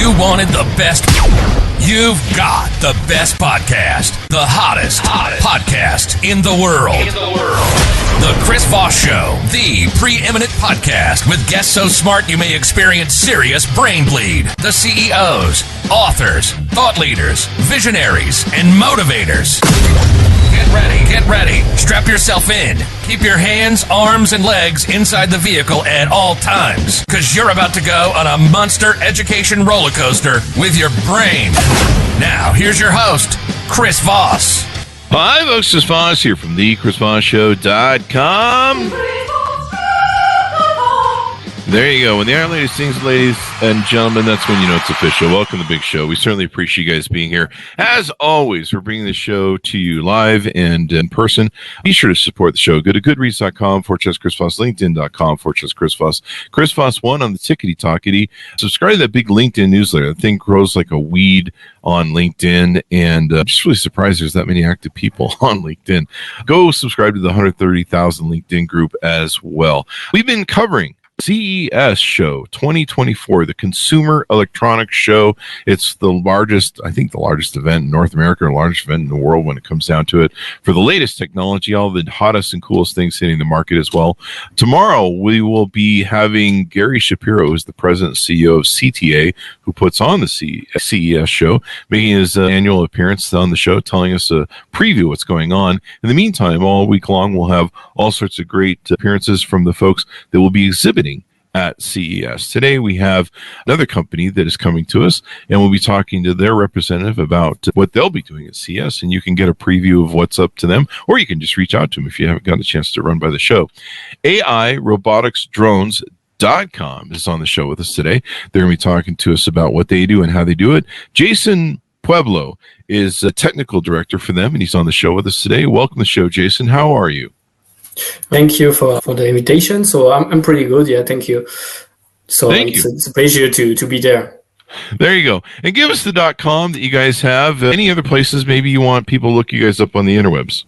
you wanted the best, you've got the best podcast, the hottest podcast in the world. The Chris Voss Show, the preeminent podcast with guests so smart you may experience serious brain bleed. The CEOs, authors, thought leaders, visionaries, and motivators. Get ready. Strap yourself in. Keep your hands, arms, and legs inside the vehicle at all times, because you're about to go on a monster education roller coaster with your brain. Now, here's your host, Chris Voss. Hi, folks. Chris Voss here from the ChrisVossShow.com. There you go. When the Iron Lady sings, ladies and gentlemen, that's when you know it's official. Welcome to the big show. We certainly appreciate you guys being here. As always, we're bringing the show to you live and in person. Be sure to support the show. Go to goodreads.com/Chris Voss, LinkedIn.com/Chris Voss, Chris Voss1 on the tickety-tockety. Subscribe to that big LinkedIn newsletter. The thing grows like a weed on LinkedIn, and I'm just really surprised there's that many active people on LinkedIn. Go subscribe to the 130,000 LinkedIn group as well. We've been covering CES Show 2024, the Consumer Electronics Show. It's the largest, I think the largest event in North America, or largest event in the world when it comes down to it, for the latest technology, all the hottest and coolest things hitting the market as well. Tomorrow, we will be having Gary Shapiro, who's the president and CEO of CTA, who puts on the CES Show, making his annual appearance on the show, telling us a preview of what's going on. In the meantime, all week long, we'll have all sorts of great appearances from the folks that will be exhibiting at CES. Today we have another company that is coming to us, and we'll be talking to their representative about what they'll be doing at CES, and you can get a preview of what's up to them, or you can just reach out to them if you haven't got a chance to run by the show. Airobotics.com is on the show with us today. They're going to be talking to us about what they do and how they do it. Jason Poiblaud is a technical director for them, and he's on the show with us today. Welcome to the show, Jason. How are you? Thank you for the invitation. So I'm pretty good. Yeah, thank you. So it's a pleasure to be there. There you go. And give us the .com that you guys have. Any other places maybe you want people to look you guys up on the interwebs?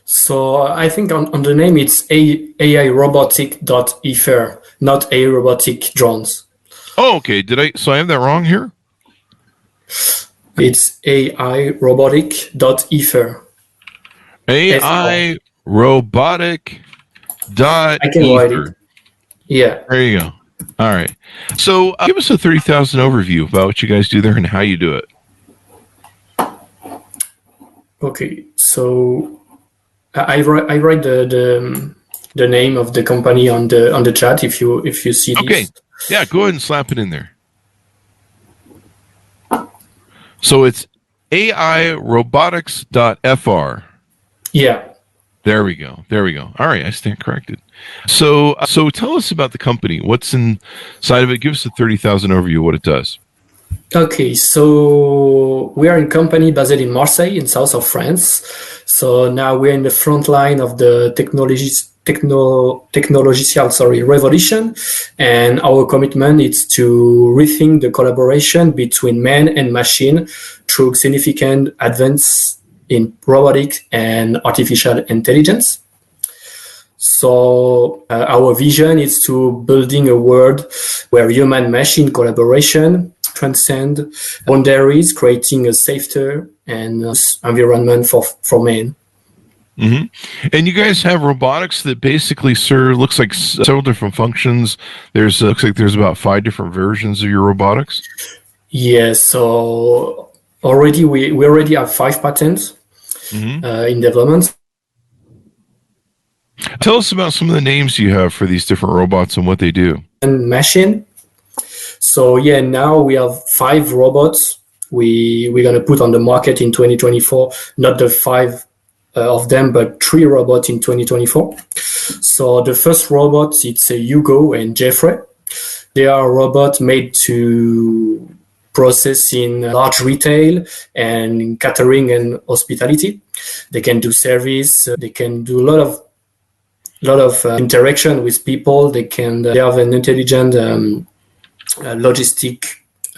So I think on the name it's Airobotics.fr, not Airobotic drones. Oh, okay. So I have that wrong here? It's Airobotic.fr. Airobotic.fr. I can write it. Yeah. There you go. All right. So give us a 30,000 overview about what you guys do there and how you do it. Okay. So I write the name of the company on the chat if you see this. Okay. Yeah. Go ahead and slap it in there. So it's Airobotics.fr. Yeah. There we go. All right, I stand corrected. So tell us about the company. What's inside of it? Give us a 30,000 overview of what it does. Okay, so we are a company based in Marseille, in south of France. So now we're in the front line of the technological revolution, and our commitment is to rethink the collaboration between man and machine through significant advance in robotics and artificial intelligence. So our vision is to building a world where human-machine collaboration transcend boundaries, creating a safer and environment for men. Mm-hmm. And you guys have robotics that basically looks like several different functions. Looks like there's about 5 different versions of your robotics. Yes. So already we already have 5 patents in development. Tell us about some of the names you have for these different robots and what they do. And machine. So yeah, now we have 5 robots. We're gonna put on the market in 2024. Not the 5 of them, but 3 robots in 2024. So the first robots, it's a Hugo and Jeffrey. They are robots made to process in large retail and catering and hospitality. They can do service. They can do a lot of interaction with people. They have an intelligent logistic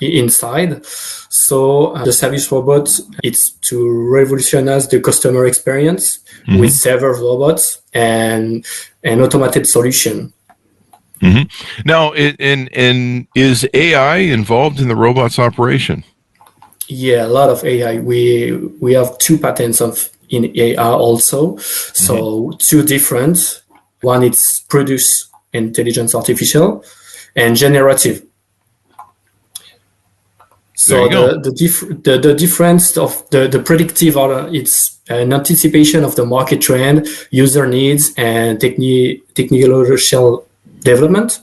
inside. So the service robot, it's to revolutionize the customer experience with several robots and an automated solution. Now, is AI involved in the robot's operation? Yeah, a lot of AI. We have 2 patents in AI also. So 2 different. One is produce intelligence artificial and generative. So the difference of the predictive order, it's an anticipation of the market trend, user needs, and technological development.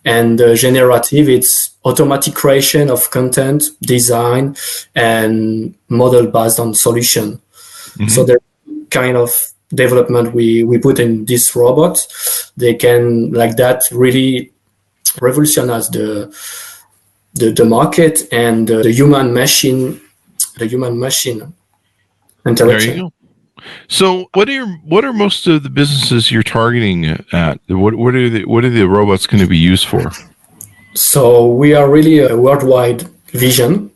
And generative, it's automatic creation of content, design, and model based on solution. So the kind of development we put in this robot, they can like that really revolutionize the market and the human machine interaction. There you go. So, what are most of the businesses you're targeting at? What are the robots going to be used for? So we are really a worldwide vision,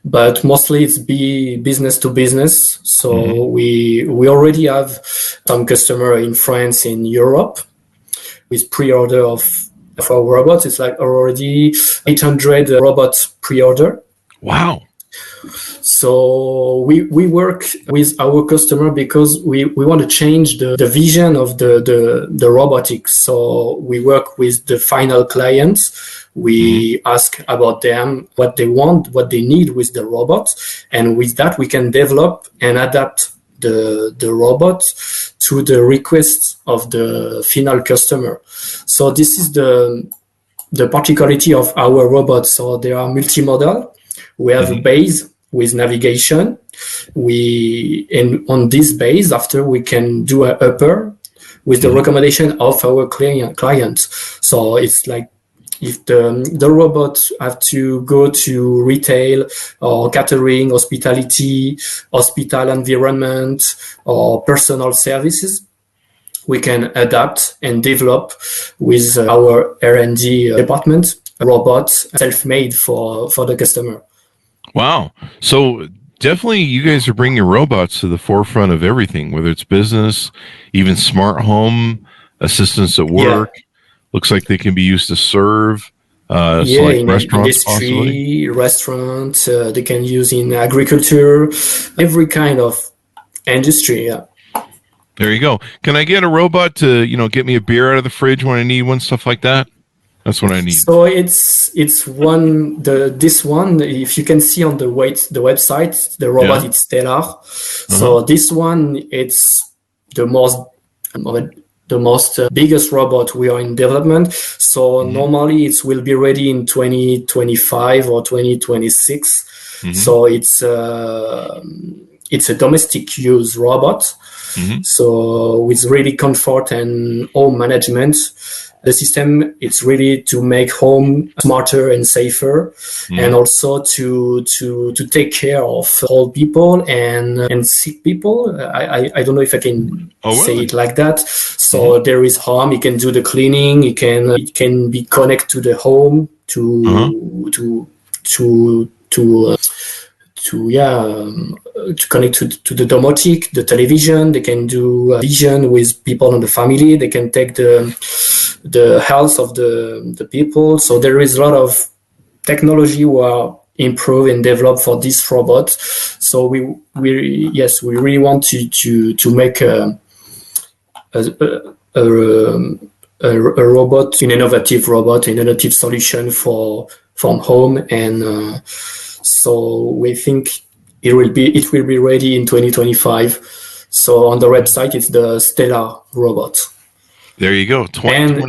but mostly it's business to business. So we already have some customer in France, in Europe, with pre-order of our robots. It's like already 800 robots pre-order. Wow. So we work with our customer because we want to change the vision of the robotics. So we work with the final clients. We ask about them, what they want, what they need with the robot. And with that, we can develop and adapt the robot to the requests of the final customer. So this is the particularity of our robots. So they are multimodal. We have a base with navigation. On this base, after we can do an upper with the recommendation of our clients. So it's like if the robot have to go to retail or catering, hospitality, hospital environment, or personal services, we can adapt and develop with our R&D department robots self-made for the customer. Wow. So definitely you guys are bringing robots to the forefront of everything, whether it's business, even smart home, assistants at work. Yeah. Looks like they can be used to serve. So like in restaurants, industry, possibly? Restaurants, they can use in agriculture, every kind of industry. Yeah. There you go. Can I get a robot to, get me a beer out of the fridge when I need one, stuff like that? That's what I need. So it's this one, if you can see on the website, the robot is Stellar. So this one, it's the most biggest robot we are in development. So normally it will be ready in 2025 or 2026. So it's a domestic use robot. So with really comfort and home management. The system, it's really to make home smarter and safer, and also to take care of old people and sick people. I don't know if I can say it like that. So there is home. You can do the cleaning. It can be connected to the home to connect to the domotic, the television. They can do vision with people in the family. They can take the health of the people. So there is a lot of technology we are improve and develop for this robot. So we really want to make a robot, an innovative solution from home, and so we think it will be ready in 2025. So on the website, it's the Stellar robot. There you go. And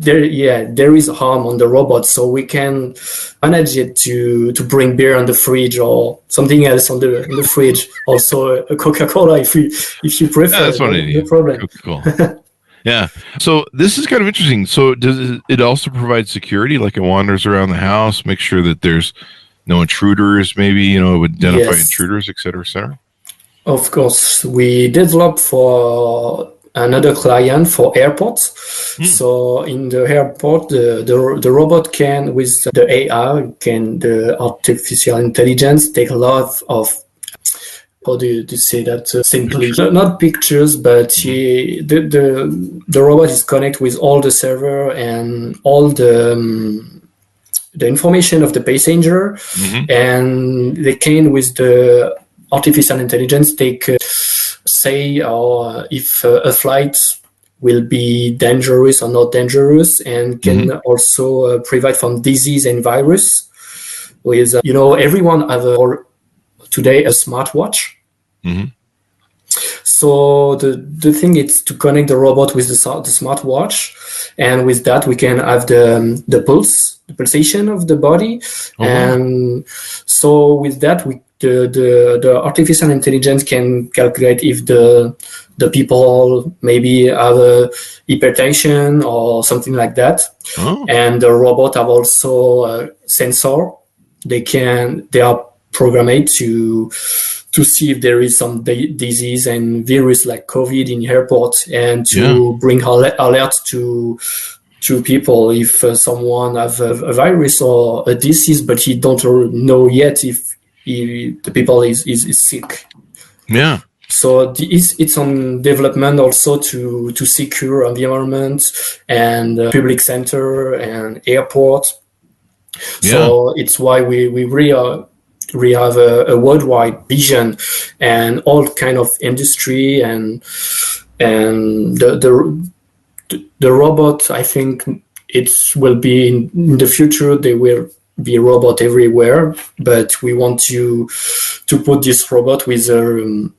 there is harm on the robot, so we can manage it to bring beer on the fridge or something else on the fridge. Also a Coca-Cola if you prefer. Yeah, that's what I need. No problem. Coca-Cola. Yeah. So this is kind of interesting. So does it also provide security? Like it wanders around the house, make sure that there's no intruders, maybe, it would identify intruders, et cetera, et cetera? Of course. We developed for another client for airports. So in the airport, the robot can, with the AI, the artificial intelligence, take a lot of how do you say that simply? Not pictures, but the robot is connected with all the server and all the information of the passenger, and they can, with the artificial intelligence, they could say if a flight will be dangerous or not dangerous, and can also prevent from disease and virus. With everyone have today a smartwatch. So the thing is to connect the robot with the smartwatch, and with that we can have the pulsation of the body, and so with that the artificial intelligence can calculate if the people maybe have a hypertension or something like that. And the robot have also a sensor. They are programmed to see if there is some disease and virus like COVID in airport, and to bring alert to people if someone have a virus or a disease, but he don't know yet if the people is sick. Yeah. So it's on development also to secure environment and public center and airport. So it's why we really have a worldwide vision and all kind of industry, and the robot, I think it will be in the future, there will be a robot everywhere, but we want to put this robot with a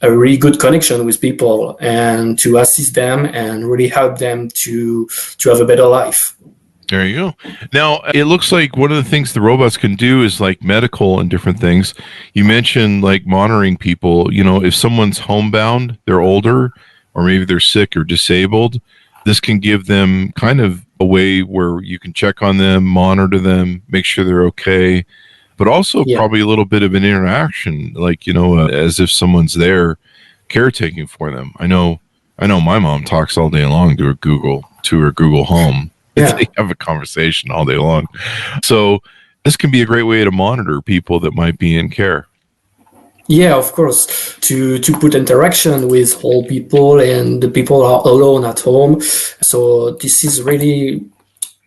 really good connection with people and to assist them and really help them to have a better life. There you go. Now, it looks like one of the things the robots can do is like medical and different things. You mentioned like monitoring people. If someone's homebound, they're older, or maybe they're sick or disabled, this can give them kind of a way where you can check on them, monitor them, make sure they're okay, but also probably a little bit of an interaction, like, as if someone's there caretaking for them. I know my mom talks all day long to her Google Home. They have a conversation all day long. So this can be a great way to monitor people that might be in care. Yeah, of course, to put interaction with all people, and the people are alone at home. So this is really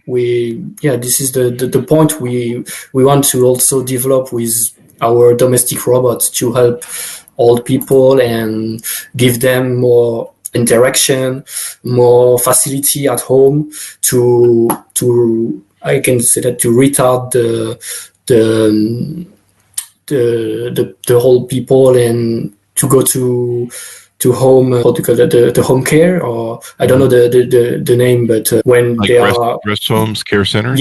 this is the point we want to also develop with our domestic robots, to help old people and give them more interaction, more facility at home to I can say that to retard the whole people, and to go to home, what do you call it, the home care, or I don't know the name, but when like they rest homes, care centers.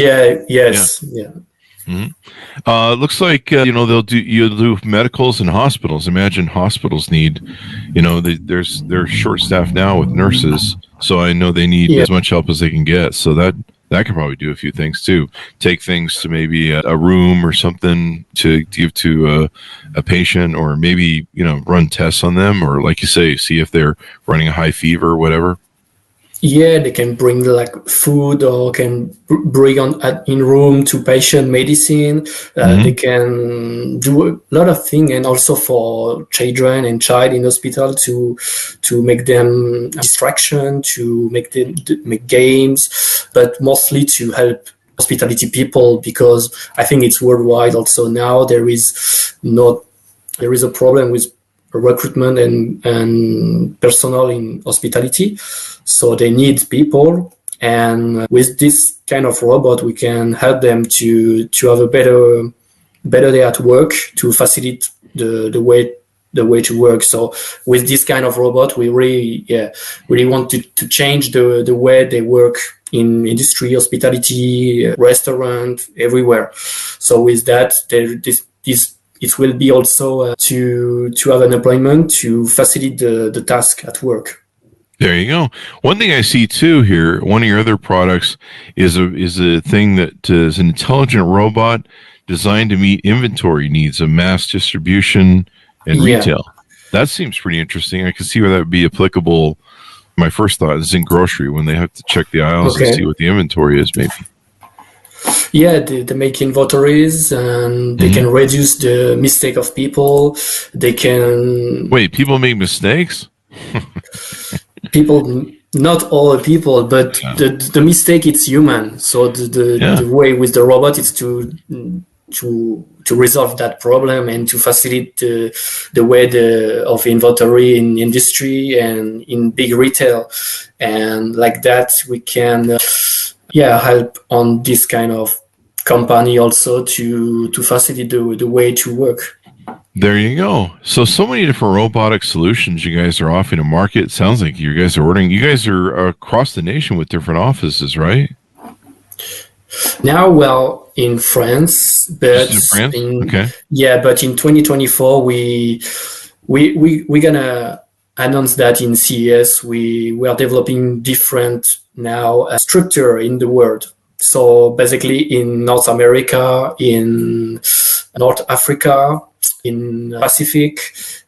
Looks like you'll do medicals and hospitals. Imagine hospitals need, they're short staffed now with nurses, so I know they need as much help as they can get. So that could probably do a few things too. Take things to maybe a room or something to give to a patient, or maybe run tests on them, or like you say, see if they're running a high fever or whatever. Yeah, they can bring like food, or can bring in room to patient medicine. They can do a lot of things, and also for children and child in hospital to make them distraction, to make them make games, but mostly to help hospitality people, because I think it's worldwide. Also now there is a problem with recruitment and personnel in hospitality, so they need people, and with this kind of robot we can help them to have a better day at work, to facilitate the way to work. So with this kind of robot we really want to change the way they work in industry, hospitality, restaurant, everywhere. So with that, it will be also to have an employment to facilitate the task at work. There you go. One thing I see too here, one of your other products is a thing that is an intelligent robot designed to meet inventory needs of mass distribution and retail. That seems pretty interesting. I can see where that would be applicable. My first thought is in grocery, when they have to check the aisles and see what the inventory is, maybe. Yeah, they make inventories and they can reduce the mistake of people. They can... Wait, people make mistakes? People, not all people, but Yeah. the mistake, it's human. So the way with the robot is to resolve that problem and to facilitate the way of inventory in industry and in big retail. And like that, we can help on this kind of company also to facilitate the way to work. There you go. So many different robotic solutions you guys are offering to market. It sounds like you guys are ordering. You guys are across the nation with different offices, right? Now, well, in France, but Just in France? Okay. Yeah, but in 2024 we're gonna announce that in CES we are developing different now structure in the world. So basically, in North America, in North Africa, in Pacific,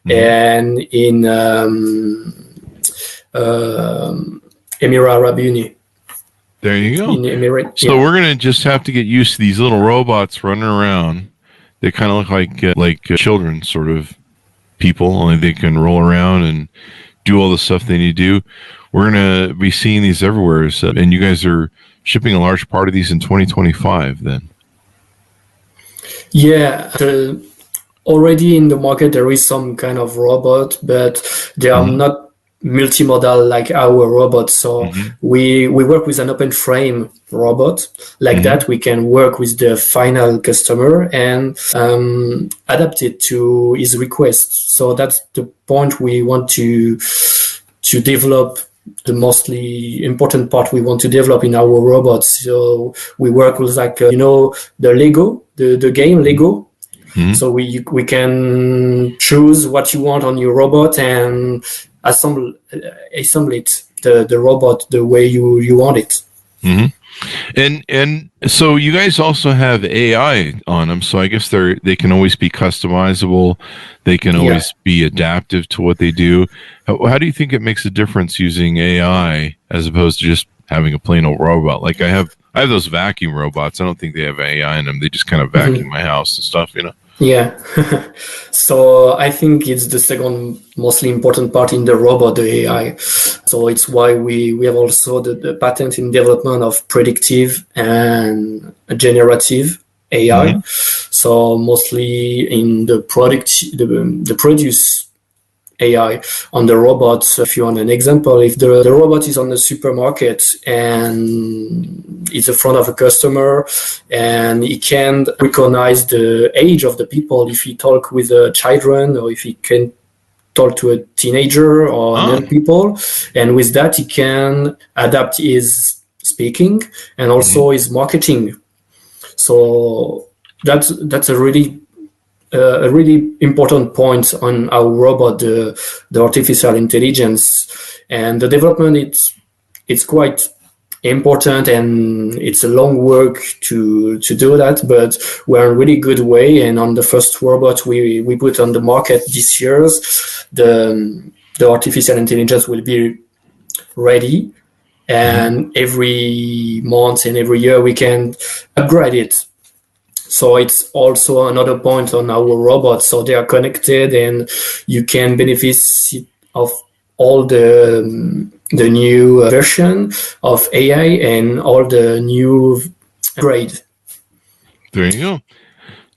and in Emirate Arab Uni. There you go. In Emirate, So we're gonna just have to get used to these little robots running around. They kind of look like children, sort of people, only they can roll around and do all the stuff they need to do. We're gonna be seeing these everywhere, and you guys are shipping a large part of these in 2025. Then, yeah. Already in the market, there is some kind of robot, but they are not multimodal like our robot. So we work with an open frame robot. Like that, we can work with the final customer and adapt it to his request. So that's the point we want to develop. The mostly important part we want to develop in our robots. So we work with the Lego, the game Lego. So we can choose what you want on your robot and assemble it, the robot the way you want it. And so you guys also have AI on them. So I guess they can always be customizable. They can always be adaptive to what they do. How do you think it makes a difference using AI as opposed to just having a plain old robot? Like I have those vacuum robots. I don't think they have AI in them. They just kind of vacuum my house and stuff, Yeah. So I think it's the second mostly important part in the robot, the AI. So it's why we have also the patent in development of predictive and generative AI. So mostly in the produce AI on the robots. If you want an example, if the robot is on the supermarket and it's in front of a customer and he can recognize the age of the people, if he talk with children or if he can talk to a teenager or young people, and with that he can adapt his speaking and also his marketing. So that's a really important point on our robot, the artificial intelligence, and the development. It's quite important and it's a long work to do that, but we're in a really good way. And on the first robot we put on the market this year, the artificial intelligence will be ready, and every month and every year we can upgrade it. So it's also another point on our robots. So they are connected, and you can benefit of all the new version of AI and all the new grade. There you go.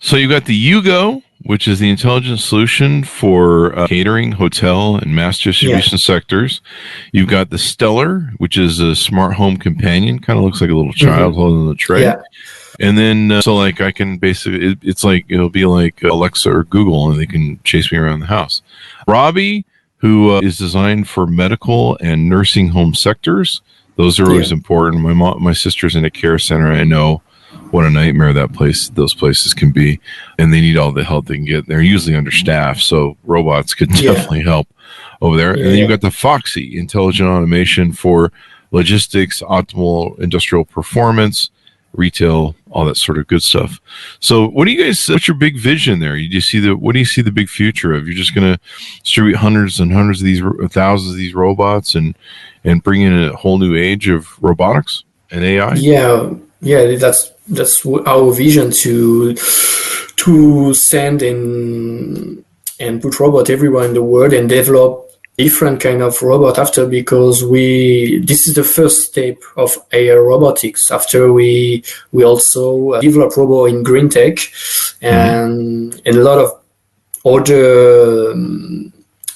So you got the Yugo, which is the intelligent solution for catering, hotel, and mass distribution sectors. You've got the Stellar, which is a smart home companion. Kind of looks like a little child holding the tray. Yeah. And then, so like I can basically, it's like, it'll be like Alexa or Google, and they can chase me around the house. Robbie, who is designed for medical and nursing home sectors. Those are always important. My sister's in a care center. I know what a nightmare those places can be, and they need all the help they can get. They're usually understaffed, so robots could definitely help over there. And then you've got the Foxy, intelligent automation for logistics, optimal industrial performance, retail, all that sort of good stuff. So what's your big vision there? What do you see the big future of? You're just going to distribute hundreds and hundreds of these, thousands of these robots and bring in a whole new age of robotics? and AI? Yeah, that's our vision to send and put robot everywhere in the world and develop different kind of robot after, because this is the first step of Airobotics. After we also develop robot in green tech and a lot of other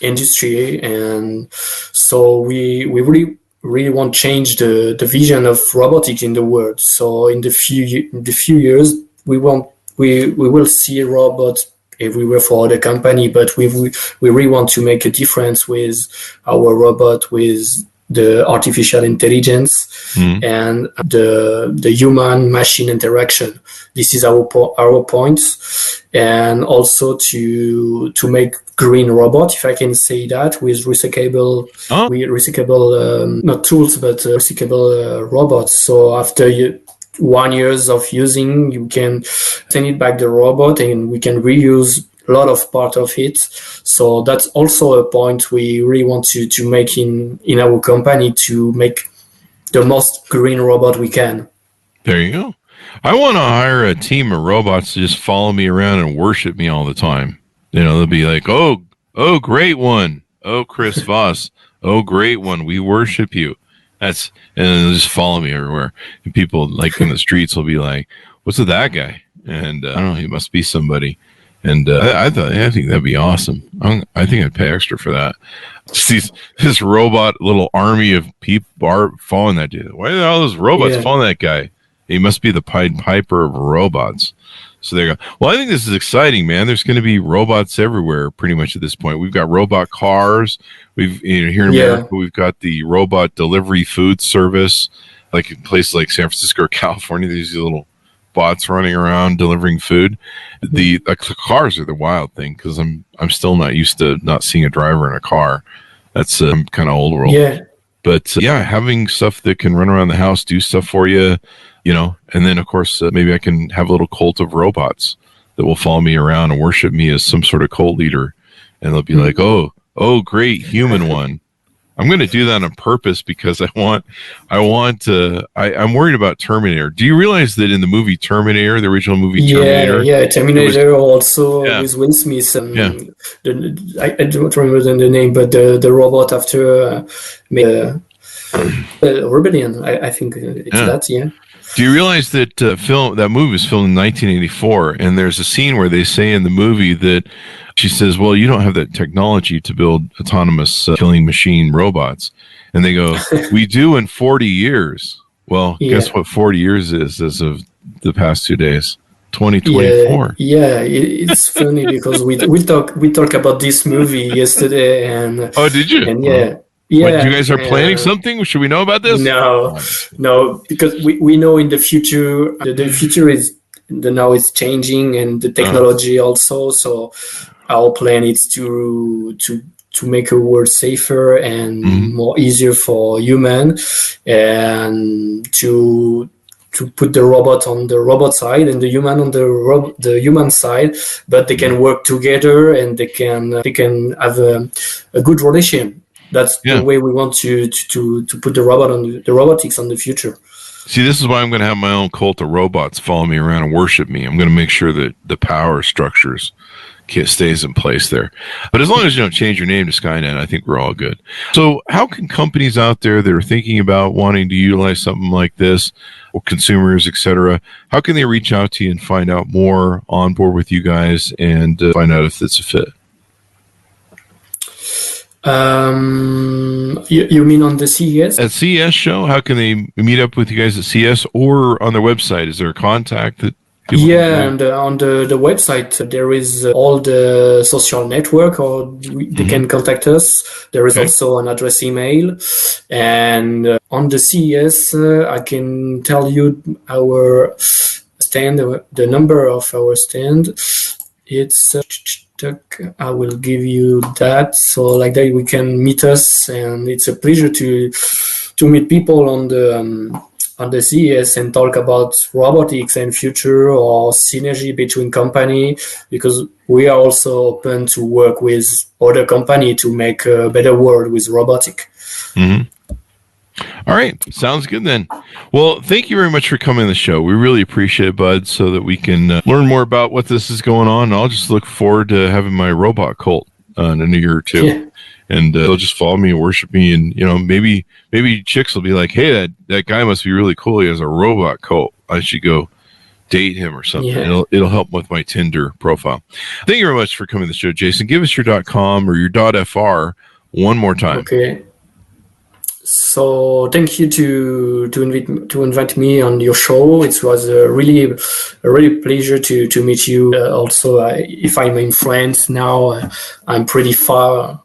industry, and so we really want to change the vision of robotics in the world. So in the few years we will see robots everywhere for the company, but we really want to make a difference with our robot, with the artificial intelligence and the human machine interaction. This is our point, and also to make green robot, if I can say that, with recyclable not tools but recyclable robots. So after 1 year of using, you can send it back the robot and we can reuse a lot of part of it. So that's also a point we really want to make in our company, to make the most green robot we can. There you go. I want to hire a team of robots to just follow me around and worship me all the time. They'll be like, oh, great one. Oh, Chris Voss. Oh, great one. We worship you. And they'll just follow me everywhere. And people like in the streets will be like, what's with that guy? And I don't know, he must be somebody. And I think that'd be awesome. I think I'd pay extra for that. Just this robot little army of people are following that dude. Why are all those robots following that guy? He must be the Pied Piper of robots. So there you go. Well, I think this is exciting, man. There's going to be robots everywhere pretty much at this point. We've got robot cars. We've here in America, we've got the robot delivery food service, like in places like San Francisco or California. These little bots running around delivering food. The cars are the wild thing, because I'm still not used to not seeing a driver in a car. That's kind of old world. Yeah. But having stuff that can run around the house, do stuff for you, and then of course maybe I can have a little cult of robots that will follow me around and worship me as some sort of cult leader, and they'll be like, oh, great human one. I'm going to do that on purpose because I'm worried about Terminator. Do you realize that in the movie Terminator, the original movie Terminator? Yeah, Terminator also with Will Smith. I don't remember the name, but the robot after made Rebellion. I think it's that, yeah. Do you realize that that movie was filmed in 1984, and there's a scene where they say in the movie that she says, well, you don't have that technology to build autonomous killing machine robots. And they go, we do in 40 years. Well, guess what 40 years is as of the past 2 days? 2024. Yeah, it's funny because we talk about this movie yesterday. And oh, did you? And what, you guys are planning something? Should we know about this? No, because we know in the future, the future is now it's changing, and the technology also. So our plan is to make a world safer and more easier for human, and to put the robot on the robot side and the human on the human side, but they can work together and they can have a good relation. That's the way we want to put the robot on the robotics on the future. See, this is why I'm going to have my own cult of robots follow me around and worship me. I'm going to make sure that the power structures stays in place there. But as long as you don't change your name to Skynet, I think we're all good. So how can companies out there that are thinking about wanting to utilize something like this, or consumers, etc., how can they reach out to you and find out more, on board with you guys, and find out if it's a fit? You mean on the CES? At CES show, how can they meet up with you guys at CES, or on their website? Is there a contact that people and on the website there is all the social network, or they can contact us. There is also an address email, and on the CES I can tell you our stand, the number of our stand. It's I will give you that, so like that we can meet us, and it's a pleasure to meet people on the CES and talk about robotics and future, or synergy between company, because we are also open to work with other company to make a better world with robotic. All right. Sounds good then. Well, thank you very much for coming on the show. We really appreciate it, bud, so that we can learn more about what this is going on. I'll just look forward to having my robot cult in a year or two. Yeah. And they'll just follow me and worship me. And, maybe chicks will be like, hey, that guy must be really cool. He has a robot cult. I should go date him or something. Yeah. It'll help with my Tinder profile. Thank you very much for coming to the show, Jason. Give us your .com or your .fr one more time. Okay. So thank you to invite me on your show. It was a really pleasure to meet you. Also, if I'm in France now, I'm pretty far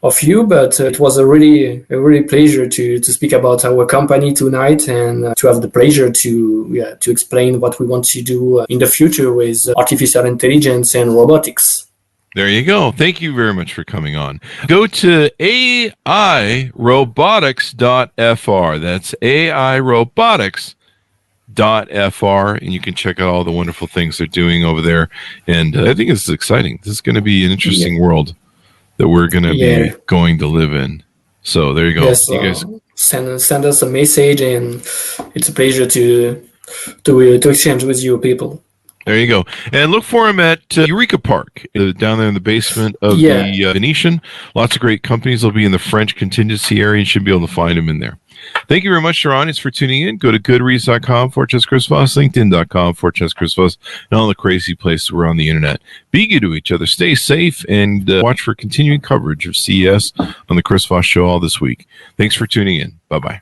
of you, but it was a really pleasure to speak about our company tonight and to have the pleasure to explain what we want to do in the future with artificial intelligence and robotics. There you go. Thank you very much for coming on. Go to Airobotics.fr. That's Airobotics.fr, and you can check out all the wonderful things they're doing over there. And I think this is exciting. This is going to be an interesting world that we're going to be going to live in. So there you go. Yes, you guys send us a message, and it's a pleasure to exchange with you people. There you go. And look for him at Eureka Park, down there in the basement of the Venetian. Lots of great companies will be in the French contingency area. You should be able to find them in there. Thank you very much, your audience, for tuning in. Go to goodreads.com/Chris Voss, LinkedIn.com/Chris Voss, and all the crazy places we're on the internet. Be good to each other. Stay safe, and watch for continuing coverage of CES on the Chris Voss Show all this week. Thanks for tuning in. Bye-bye.